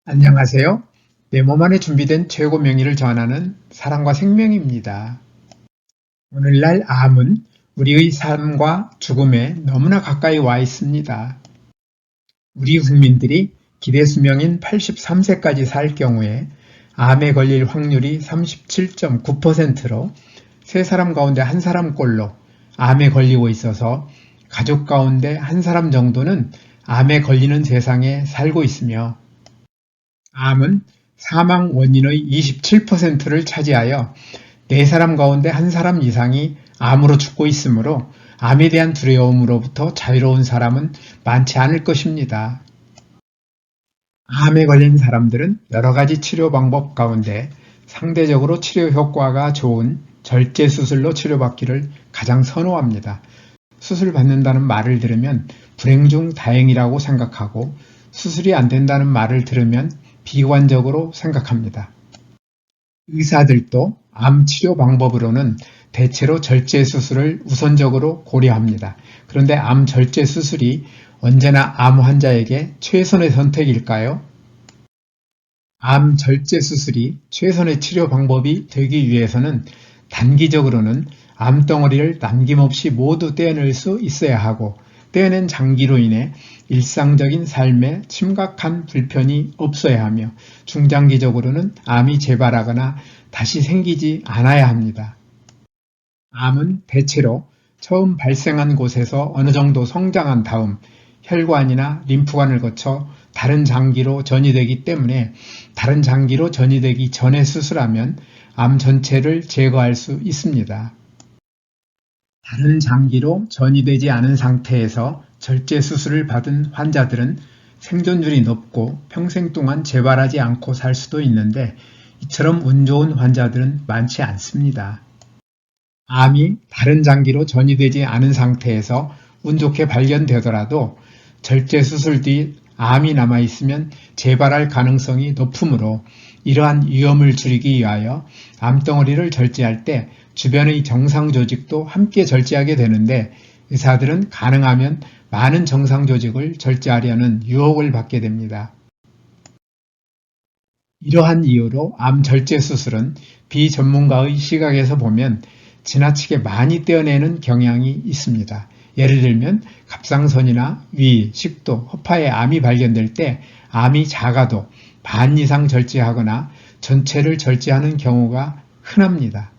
안녕하세요. 내 몸 안에 준비된 최고 명의를 전하는 사랑과 생명입니다. 오늘날 암은 우리의 삶과 죽음에 너무나 가까이 와 있습니다. 우리 국민들이 기대 수명인 83세까지 살 경우에 암에 걸릴 확률이 37.9%로 3사람 가운데 1사람꼴로 암에 걸리고 있어서 가족 가운데 1사람 정도는 암에 걸리는 세상에 살고 있으며 암은 사망 원인의 27%를 차지하여 4사람 가운데 1사람 이상이 암으로 죽고 있으므로 암에 대한 두려움으로부터 자유로운 사람은 많지 않을 것입니다. 암에 걸린 사람들은 여러 가지 치료 방법 가운데 상대적으로 치료 효과가 좋은 절제 수술로 치료받기를 가장 선호합니다. 수술 받는다는 말을 들으면 불행 중 다행이라고 생각하고 수술이 안 된다는 말을 들으면 비관적으로 생각합니다. 의사들도 암 치료 방법으로는 대체로 절제 수술을 우선적으로 고려합니다. 그런데 암 절제 수술이 언제나 암 환자에게 최선의 선택일까요? 암 절제 수술이 최선의 치료 방법이 되기 위해서는 단기적으로는 암덩어리를 남김없이 모두 떼어낼 수 있어야 하고 떼어낸 장기로 인해 일상적인 삶에 심각한 불편이 없어야 하며 중장기적으로는 암이 재발하거나 다시 생기지 않아야 합니다. 암은 대체로 처음 발생한 곳에서 어느 정도 성장한 다음 혈관이나 림프관을 거쳐 다른 장기로 전이되기 때문에 다른 장기로 전이되기 전에 수술하면 암 전체를 제거할 수 있습니다. 다른 장기로 전이되지 않은 상태에서 절제 수술을 받은 환자들은 생존율이 높고 평생 동안 재발하지 않고 살 수도 있는데 이처럼 운 좋은 환자들은 많지 않습니다. 암이 다른 장기로 전이되지 않은 상태에서 운 좋게 발견되더라도 절제 수술 뒤 암이 남아있으면 재발할 가능성이 높으므로 이러한 위험을 줄이기 위하여 암덩어리를 절제할 때 주변의 정상 조직도 함께 절제하게 되는데 의사들은 가능하면 많은 정상 조직을 절제하려는 유혹을 받게 됩니다. 이러한 이유로 암 절제 수술은 비전문가의 시각에서 보면 지나치게 많이 떼어내는 경향이 있습니다. 예를 들면 갑상선이나 위, 식도, 허파에 암이 발견될 때 암이 작아도 반 이상 절제하거나 전체를 절제하는 경우가 흔합니다.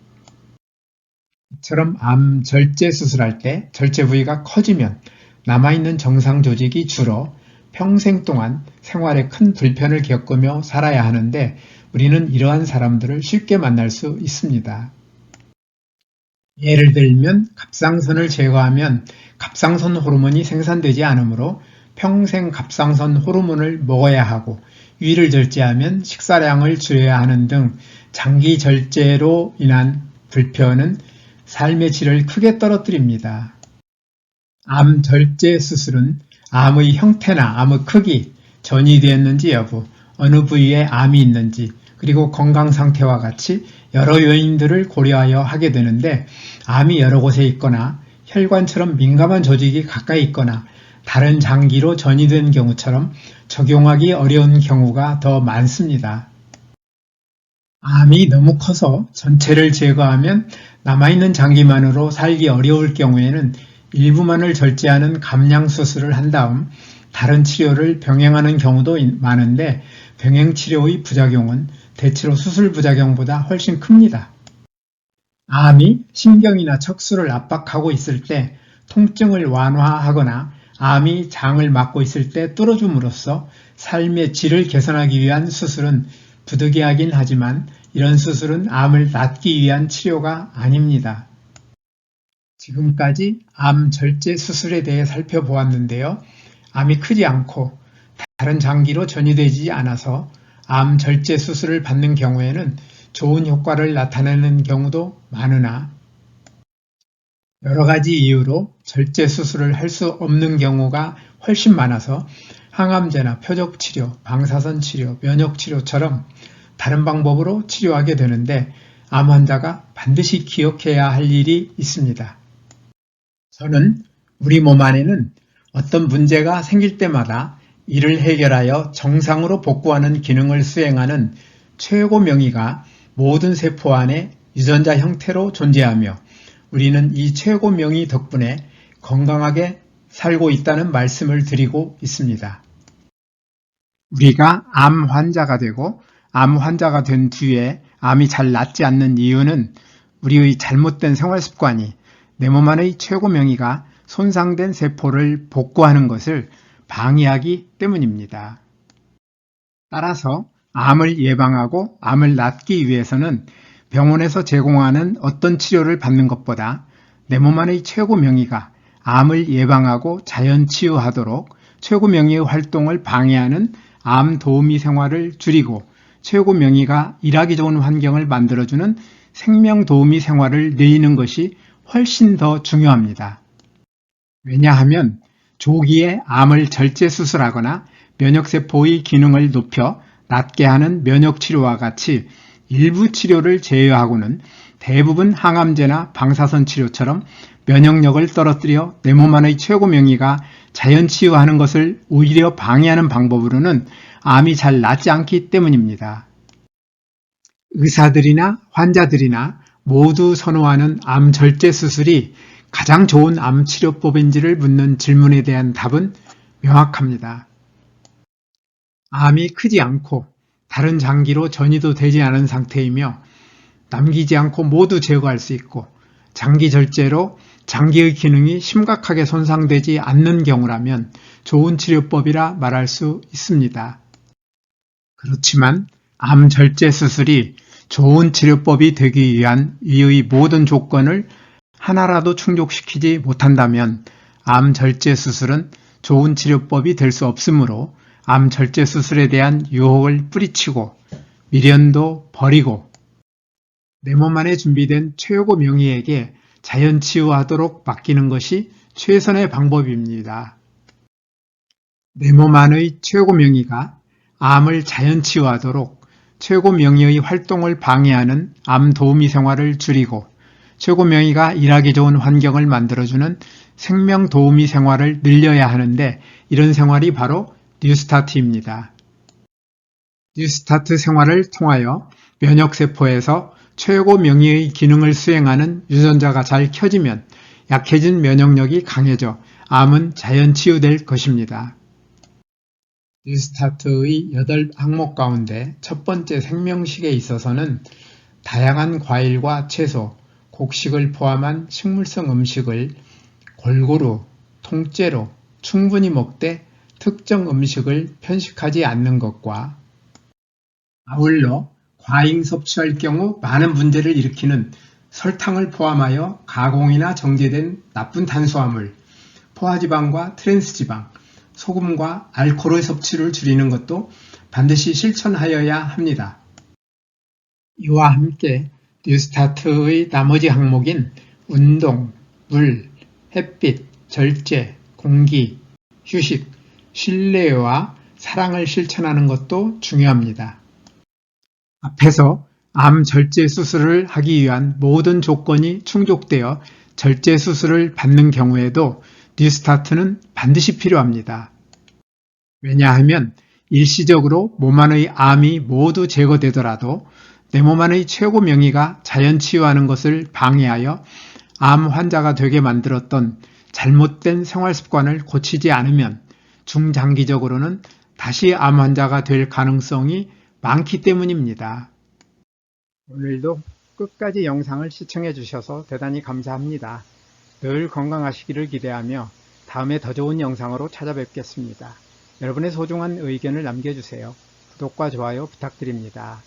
이처럼 암 절제 수술할 때 절제 부위가 커지면 남아있는 정상 조직이 줄어 평생 동안 생활에 큰 불편을 겪으며 살아야 하는데 우리는 이러한 사람들을 쉽게 만날 수 있습니다. 예를 들면 갑상선을 제거하면 갑상선 호르몬이 생산되지 않으므로 평생 갑상선 호르몬을 먹어야 하고 위를 절제하면 식사량을 줄여야 하는 등 장기 절제로 인한 불편은 삶의 질을 크게 떨어뜨립니다. 암 절제 수술은 암의 형태나 암의 크기, 전이되었는지 여부, 어느 부위에 암이 있는지, 그리고 건강 상태와 같이 여러 요인들을 고려하여 하게 되는데 암이 여러 곳에 있거나 혈관처럼 민감한 조직이 가까이 있거나 다른 장기로 전이된 경우처럼 적용하기 어려운 경우가 더 많습니다. 암이 너무 커서 전체를 제거하면 남아있는 장기만으로 살기 어려울 경우에는 일부만을 절제하는 감량 수술을 한 다음 다른 치료를 병행하는 경우도 많은데 병행 치료의 부작용은 대체로 수술 부작용보다 훨씬 큽니다. 암이 신경이나 척수를 압박하고 있을 때 통증을 완화하거나 암이 장을 막고 있을 때 뚫어줌으로써 삶의 질을 개선하기 위한 수술은 부득이하긴 하지만 이런 수술은 암을 낫기 위한 치료가 아닙니다. 지금까지 암 절제 수술에 대해 살펴보았는데요. 암이 크지 않고 다른 장기로 전이되지 않아서 암 절제 수술을 받는 경우에는 좋은 효과를 나타내는 경우도 많으나 여러 가지 이유로 절제 수술을 할 수 없는 경우가 훨씬 많아서 항암제나 표적치료, 방사선 치료, 면역치료처럼 다른 방법으로 치료하게 되는데 암 환자가 반드시 기억해야 할 일이 있습니다. 저는 우리 몸 안에는 어떤 문제가 생길 때마다 이를 해결하여 정상으로 복구하는 기능을 수행하는 최고 명의가 모든 세포 안에 유전자 형태로 존재하며 우리는 이 최고 명의 덕분에 건강하게 살고 있다는 말씀을 드리고 있습니다. 우리가 암 환자가 되고 암 환자가 된 뒤에 암이 잘 낫지 않는 이유는 우리의 잘못된 생활 습관이 내 몸 안의 최고 명의가 손상된 세포를 복구하는 것을 방해하기 때문입니다. 따라서 암을 예방하고 암을 낫기 위해서는 병원에서 제공하는 어떤 치료를 받는 것보다 내 몸 안의 최고 명의가 암을 예방하고 자연 치유하도록 최고 명의의 활동을 방해하는 암 도우미 생활을 줄이고 최고 명의가 일하기 좋은 환경을 만들어주는 생명 도우미 생활을 늘리는 것이 훨씬 더 중요합니다. 왜냐하면 조기에 암을 절제 수술하거나 면역세포의 기능을 높여 낫게 하는 면역치료와 같이 일부 치료를 제외하고는 대부분 항암제나 방사선 치료처럼 면역력을 떨어뜨려 내 몸 안의 최고 명의가 자연 치유하는 것을 오히려 방해하는 방법으로는 암이 잘 낫지 않기 때문입니다. 의사들이나 환자들이나 모두 선호하는 암 절제 수술이 가장 좋은 암 치료법인지를 묻는 질문에 대한 답은 명확합니다. 암이 크지 않고 다른 장기로 전이도 되지 않은 상태이며 남기지 않고 모두 제거할 수 있고 장기 절제로 장기의 기능이 심각하게 손상되지 않는 경우라면 좋은 치료법이라 말할 수 있습니다. 그렇지만 암 절제 수술이 좋은 치료법이 되기 위한 이의 모든 조건을 하나라도 충족시키지 못한다면 암 절제 수술은 좋은 치료법이 될 수 없으므로 암 절제 수술에 대한 유혹을 뿌리치고 미련도 버리고 내 몸 안에 준비된 최고 명의에게 자연 치유하도록 맡기는 것이 최선의 방법입니다. 내 몸 안의 최고 명의가 암을 자연 치유하도록 최고 명의의 활동을 방해하는 암 도우미 생활을 줄이고 최고 명의가 일하기 좋은 환경을 만들어주는 생명 도우미 생활을 늘려야 하는데 이런 생활이 바로 뉴스타트입니다. 뉴스타트 생활을 통하여 면역세포에서 최고 명의의 기능을 수행하는 유전자가 잘 켜지면 약해진 면역력이 강해져 암은 자연 치유될 것입니다. 뉴스타트의 8항목 가운데 첫 번째 생명식에 있어서는 다양한 과일과 채소, 곡식을 포함한 식물성 음식을 골고루, 통째로, 충분히 먹되 특정 음식을 편식하지 않는 것과 아울러 과잉 섭취할 경우 많은 문제를 일으키는 설탕을 포함하여 가공이나 정제된 나쁜 탄수화물, 포화지방과 트랜스지방, 소금과 알코올의 섭취를 줄이는 것도 반드시 실천하여야 합니다. 이와 함께 뉴스타트의 나머지 항목인 운동, 물, 햇빛, 절제, 공기, 휴식, 신뢰와 사랑을 실천하는 것도 중요합니다. 앞에서 암 절제 수술을 하기 위한 모든 조건이 충족되어 절제 수술을 받는 경우에도 뉴스타트는 반드시 필요합니다. 왜냐하면 일시적으로 몸 안의 암이 모두 제거되더라도 내 몸 안의 최고 명의가 자연 치유하는 것을 방해하여 암 환자가 되게 만들었던 잘못된 생활 습관을 고치지 않으면 중장기적으로는 다시 암 환자가 될 가능성이 많기 때문입니다. 오늘도 끝까지 영상을 시청해 주셔서 대단히 감사합니다. 늘 건강하시기를 기대하며 다음에 더 좋은 영상으로 찾아뵙겠습니다. 여러분의 소중한 의견을 남겨주세요. 구독과 좋아요 부탁드립니다.